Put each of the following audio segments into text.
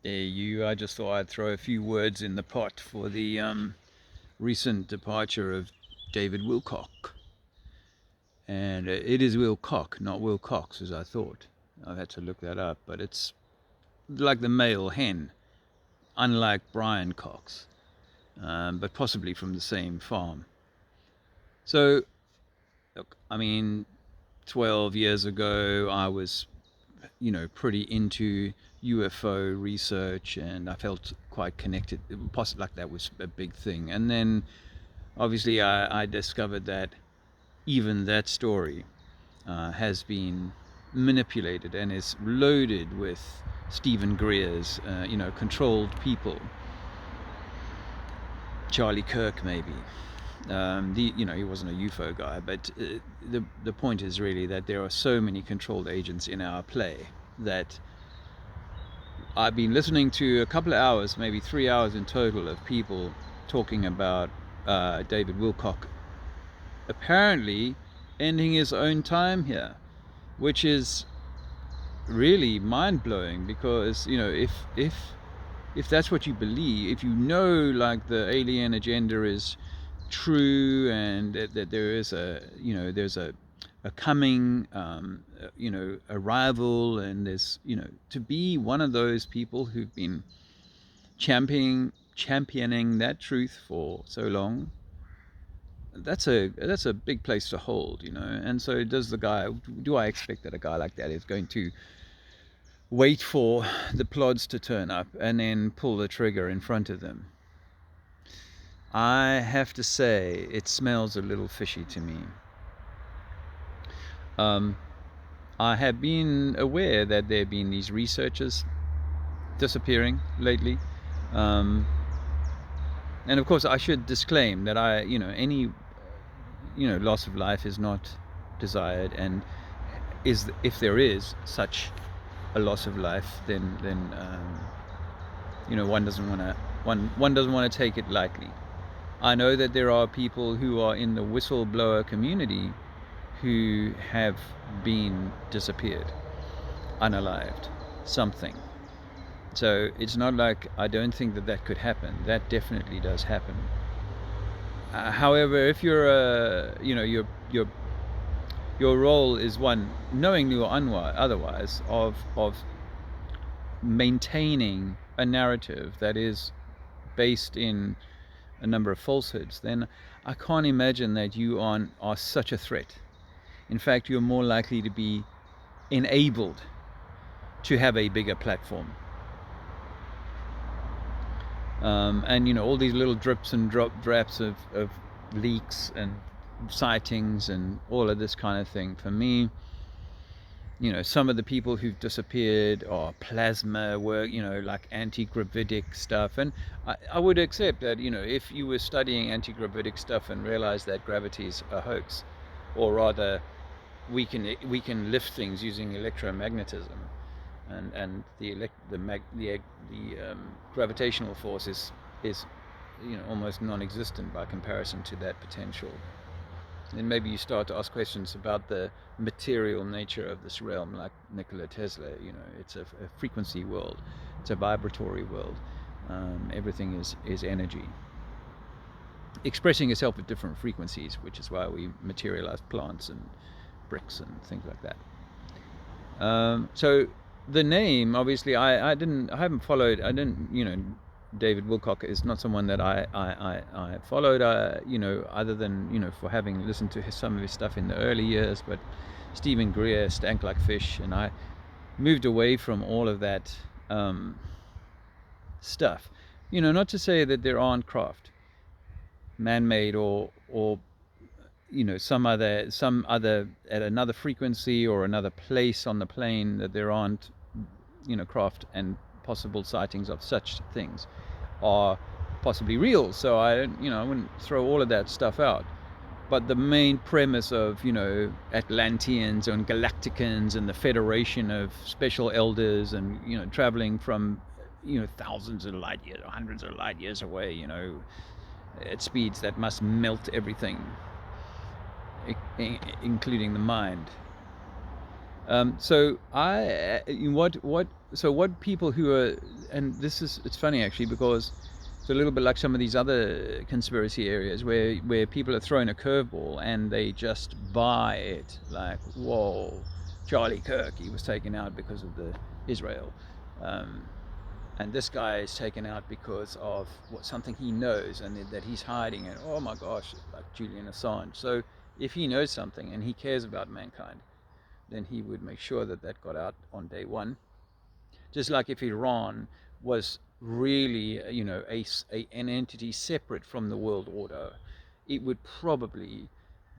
I just thought I'd throw a few words in the pot for the recent departure of David Wilcock. And it is Wilcock, not Wilcox, as I thought. I've had to look that up, but it's like the male hen, unlike Brian Cox, but possibly from the same farm. So, look, I mean, 12 years ago, I was, pretty into UFO research, and I felt quite connected. Possibly like that was a big thing. And then, obviously, I discovered that even that story has been manipulated and is loaded with Stephen Greer's, controlled people. Charlie Kirk, maybe. He wasn't a UFO guy, but the point is really that there are so many controlled agents in our play that I've been listening to a couple of hours, maybe 3 hours in total, of people talking about David Wilcock apparently ending his own time here, which is really mind-blowing because if that's what you believe, if like the alien agenda is true and that there is there's a coming arrival, and there's to be one of those people who've been championing that truth for so long, that's a big place to hold, and so do I expect that a guy like that is going to wait for the plods to turn up and then pull the trigger in front of them? I have to say, it smells a little fishy to me. I have been aware that there have been these researchers disappearing lately. And of course, I should disclaim that any loss of life is not desired, and if there is such a loss of life, then one doesn't want to take it lightly. I know that there are people who are in the whistleblower community who have been disappeared, unalived, something. So it's not like I don't think that could happen. That definitely does happen. However, if you're your role is one, knowingly or otherwise, of maintaining a narrative that is based in a number of falsehoods, then I can't imagine that you are such a threat. In fact, you're more likely to be enabled to have a bigger platform. And all these little drips and drops of leaks and sightings and all of this kind of thing, for me, some of the people who've disappeared are plasma work, like anti-gravitic stuff. And I would accept that, if you were studying anti-gravitic stuff and realized that gravity's a hoax, or rather we can lift things using electromagnetism, and the gravitational force is almost non-existent by comparison to that potential. Then maybe you start to ask questions about the material nature of this realm, like Nikola Tesla. It's a frequency world, it's a vibratory world. Everything is energy expressing itself at different frequencies, which is why we materialize plants and bricks and things like that. So the name, obviously, I haven't followed. David Wilcock is not someone that I followed, other than, for having listened to some of his stuff in the early years. But Stephen Greer stank like fish, and I moved away from all of that stuff. Not to say that there aren't craft, man-made or some other at another frequency or another place on the plane, that there aren't craft and possible sightings of such things are possibly real. So I wouldn't throw all of that stuff out. But the main premise of Atlanteans and Galacticans and the Federation of Special Elders, and traveling from thousands of light years or hundreds of light years away, at speeds that must melt everything, including the mind. So what people who are, and it's funny actually, because it's a little bit like some of these other conspiracy areas where people are throwing a curveball and they just buy it, like, whoa, Charlie Kirk, he was taken out because of the Israel, um, and this guy is taken out because of something he knows and that he's hiding, and oh my gosh, like Julian Assange. So if he knows something and he cares about mankind, then he would make sure that that got out on day one. Just like if Iran was really, an entity separate from the world order, it would probably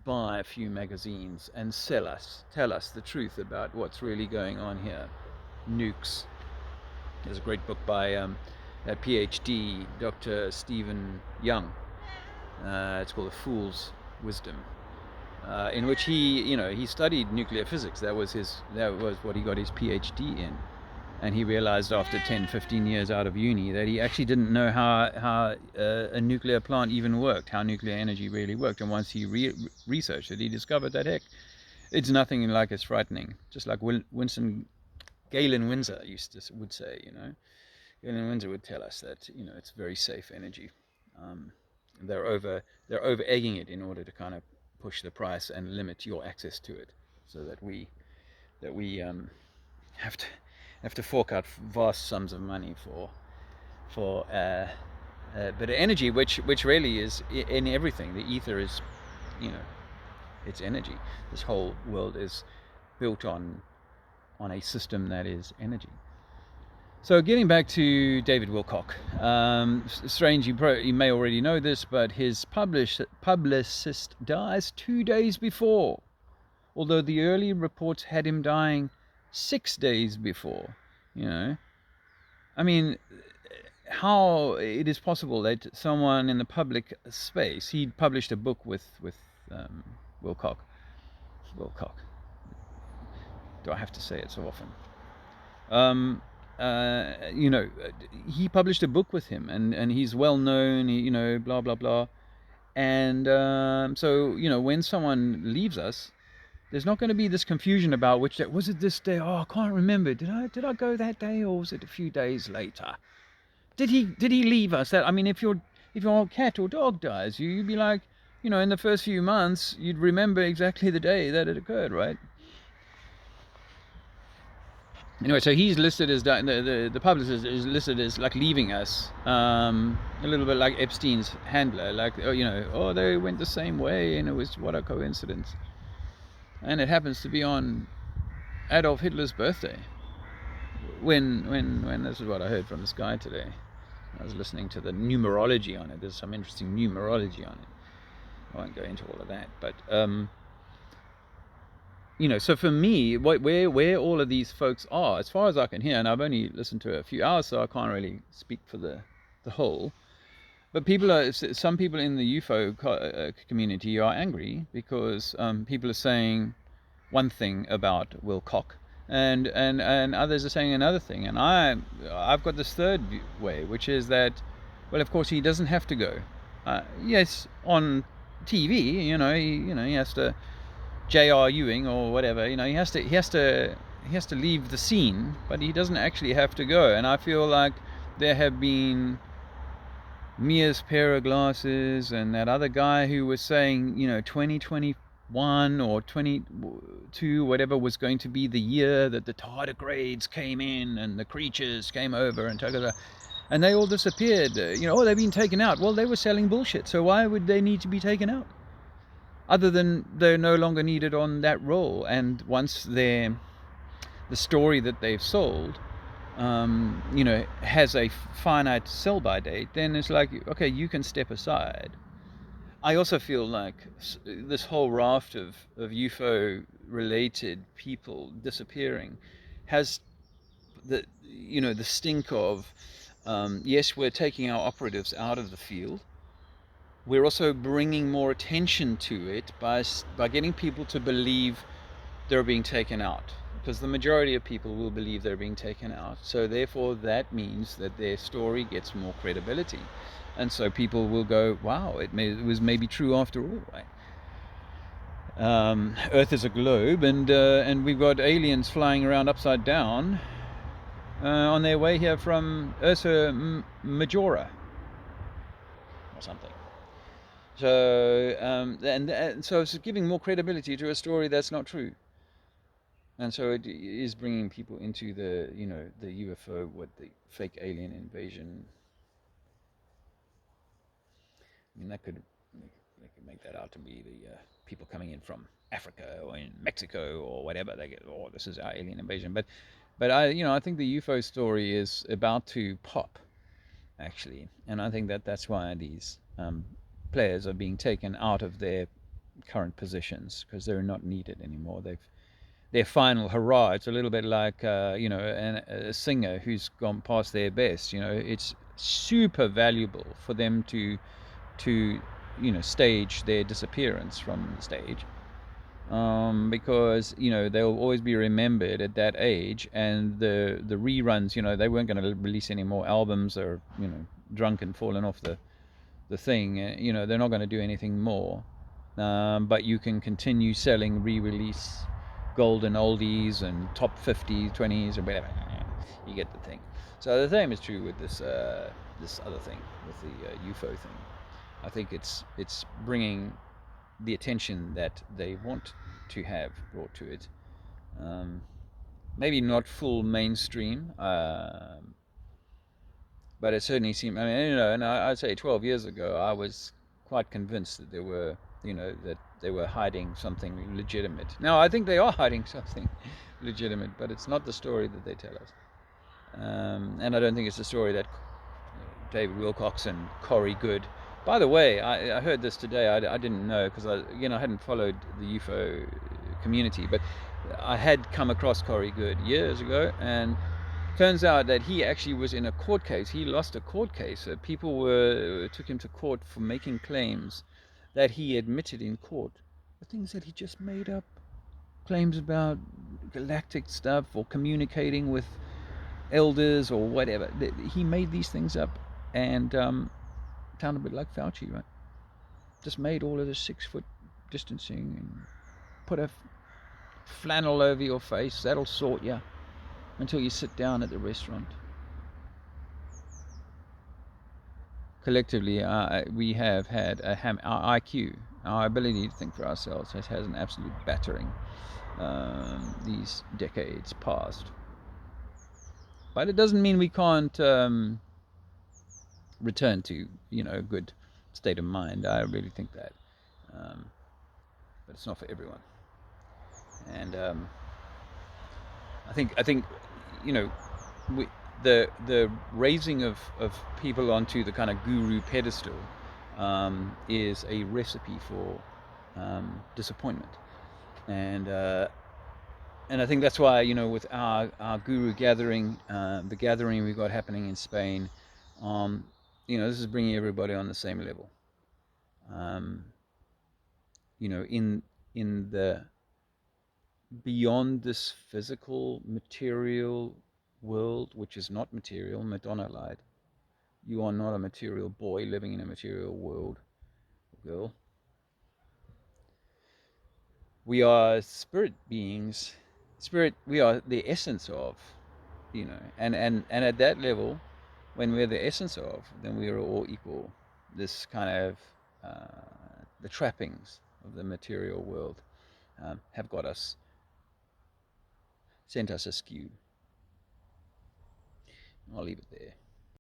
buy a few magazines and tell us the truth about what's really going on here. Nukes. There's a great book by a PhD, Dr. Stephen Young. It's called A Fool's Wisdom. In which he studied nuclear physics. That was what he got his PhD in, and he realized after 10, 15 years out of uni that he actually didn't know how a nuclear plant even worked, how nuclear energy really worked. And once he researched it, he discovered that heck, it's nothing like as frightening. Just like Galen Windsor would say, Galen Windsor would tell us that it's very safe energy. They're over egging it in order to kind of push the price and limit your access to it, so that we have to fork out vast sums of money for bit of energy, which really is in everything. The ether is, it's energy. This whole world is built on a system that is energy. So getting back to David Wilcock, strange, you may already know this, but his publicist dies 2 days before, although the early reports had him dying 6 days before. I mean, how it is possible that someone in the public space, he published a book with Wilcock. Do I have to say it so often? He published a book with him, and he's well known, blah blah blah. And so when someone leaves us, there's not going to be this confusion about which day was it. This day, oh, I can't remember, did I go that day, or was it a few days later? Did he leave us? That, I mean, if your cat or dog dies, you'd be like, in the first few months you'd remember exactly the day that it occurred, right? Anyway, so he's listed as the publicist is listed as like leaving us, a little bit like Epstein's handler, like, they went the same way, and it was, what a coincidence. And it happens to be on Adolf Hitler's birthday. When this is what I heard from this guy today. I was listening to the numerology on it. There's some interesting numerology on it. I won't go into all of that, but so for me, where all of these folks are, as far as I can hear, and I've only listened to a few hours, so I can't really speak for the whole, but some people in the UFO community are angry because people are saying one thing about Wilcock, and others are saying another thing, and I've got this third way, which is that, well, of course he doesn't have to go. Yes, on TV, he has to J.R. Ewing or whatever, he has to leave the scene, but he doesn't actually have to go. And I feel like there have been Mia's pair of glasses, and that other guy who was saying 2021 or 22, whatever, was going to be the year that the tardigrades came in and the creatures came over and took it, and they all disappeared. They've been taken out. Well, they were selling bullshit, so why would they need to be taken out? Other than they're no longer needed on that role, and once the story that they've sold, has a finite sell-by date, then it's like, okay, you can step aside. I also feel like this whole raft of UFO-related people disappearing has the stink of, yes, we're taking our operatives out of the field. We're also bringing more attention to it by getting people to believe they're being taken out, because the majority of people will believe they're being taken out. So therefore, that means that their story gets more credibility, and so people will go, "Wow, it was maybe true after all." Right? Earth is a globe, and we've got aliens flying around upside down on their way here from Ursa Majora or something. So and so it's giving more credibility to a story that's not true. And so it is bringing people into the, the UFO, what the fake alien invasion. I mean, they could make that out to be the people coming in from Africa or in Mexico or whatever. They get, oh, this is our alien invasion. But I think the UFO story is about to pop, actually, and I think that's why these players are being taken out of their current positions because they're not needed anymore. Their final hurrah. It's a little bit like a singer who's gone past their best. It's super valuable for them to stage their disappearance from the stage, because they'll always be remembered at that age, and the reruns, they weren't going to release any more albums, or drunk and fallen off the thing. They're not going to do anything more, but you can continue selling re-release golden oldies and top 50 20s or whatever. You get the thing. So the same is true with this other thing, with the UFO thing. I think it's bringing the attention that they want to have brought to it. Maybe not full mainstream, but it certainly seemed. I mean, and I'd say 12 years ago, I was quite convinced that that they were hiding something legitimate. Now, I think they are hiding something legitimate, but it's not the story that they tell us. And I don't think it's the story that David Wilcock and Corey Good. By the way, I heard this today. I didn't know, because I hadn't followed the UFO community, but I had come across Corey Good years ago, and turns out that he actually was in a court case. He lost a court case. People took him to court for making claims that he admitted in court, the things that he just made up, claims about galactic stuff or communicating with elders or whatever. He made these things up, and sound a bit like Fauci, right? Just made all of this 6-foot distancing and put a flannel over your face. That'll sort you until you sit down at the restaurant. Collectively, we have had our IQ, our ability to think for ourselves, has an absolute battering these decades past. But it doesn't mean we can't return to a good state of mind. I really think that, but it's not for everyone. And I think the raising of people onto the kind of guru pedestal is a recipe for disappointment, and I think that's why with our guru gathering, the gathering we've got happening in Spain, this is bringing everybody on the same level. In the beyond this physical material world, which is not material. Madonna lied. You are not a material boy living in a material world, girl. We are spirit beings. We are the essence of, and at that level, when we're the essence of, then we are all equal. This kind of the trappings of the material world have got us, sent us askew. I'll leave it there.